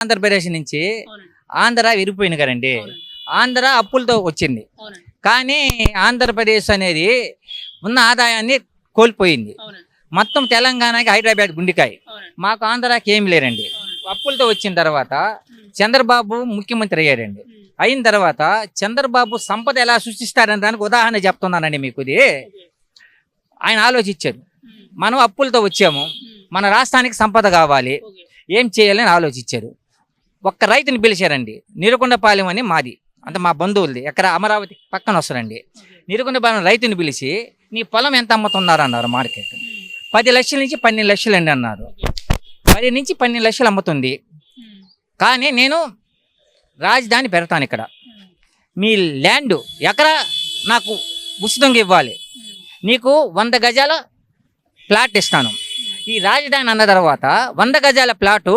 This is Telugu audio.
ఆంధ్రప్రదేశ్ నుంచి అవునండి. ఆంధ్ర విరిగిపోయింది కదండి. అవునండి. ఆంధ్ర అప్పులతో వచ్చింది. అవునండి. కానీ ఆంధ్రప్రదేశ్ అనేది ఉన్న ఆదాయాన్ని కోల్పోయింది. అవునండి. మొత్తం తెలంగాణకి హైదరాబాద్ గుండికాయ. అవునండి. మాకు ఆంధ్రాకి ఏమి లేరండి. అవునండి. అప్పులతో వచ్చిన తర్వాత ఉమ్. చంద్రబాబు ముఖ్యమంత్రి అయ్యారండి. ఉమ్. అయిన తర్వాత చంద్రబాబు సంపద ఎలా సృష్టిస్తారని దానికి ఉదాహరణ చెప్తున్నానండి మీకు. ఇది ఓకే. ఆయన ఆలోచించారు. ఉమ్. మనం అప్పులతో వచ్చాము, ఉమ్. మన రాష్ట్రానికి సంపద కావాలి, ఓకే. ఏం చేయాలని ఆలోచించారు. ఒక్క రైతుని పిలిచారండి. నిరుకొండపాలెం అని మాది, అంటే మా బంధువులది, ఎక్కడ అమరావతి పక్కన వస్తారండి. ఓకే. నిరుకొండపాలెం రైతుని పిలిచి నీ పొలం ఎంత అమ్ముతున్నారు అన్నారు. మార్కెట్ ఉమ్. 10 లక్షల నుంచి 12 లక్షలు అండి అన్నారు. ఓకే. 10 నుంచి 12 లక్షలు అమ్ముతుంది. ఉమ్. కానీ నేను రాజధాని పెడతాను ఇక్కడ, ఉమ్. మీ ల్యాండ్ ఎకరా నాకు ఉచితంగా ఇవ్వాలి, ఉమ్. నీకు 100 గజాల ప్లాట్ ఇస్తాను. ఈ రాజధాని అన్న తర్వాత 100 గజాల ప్లాటు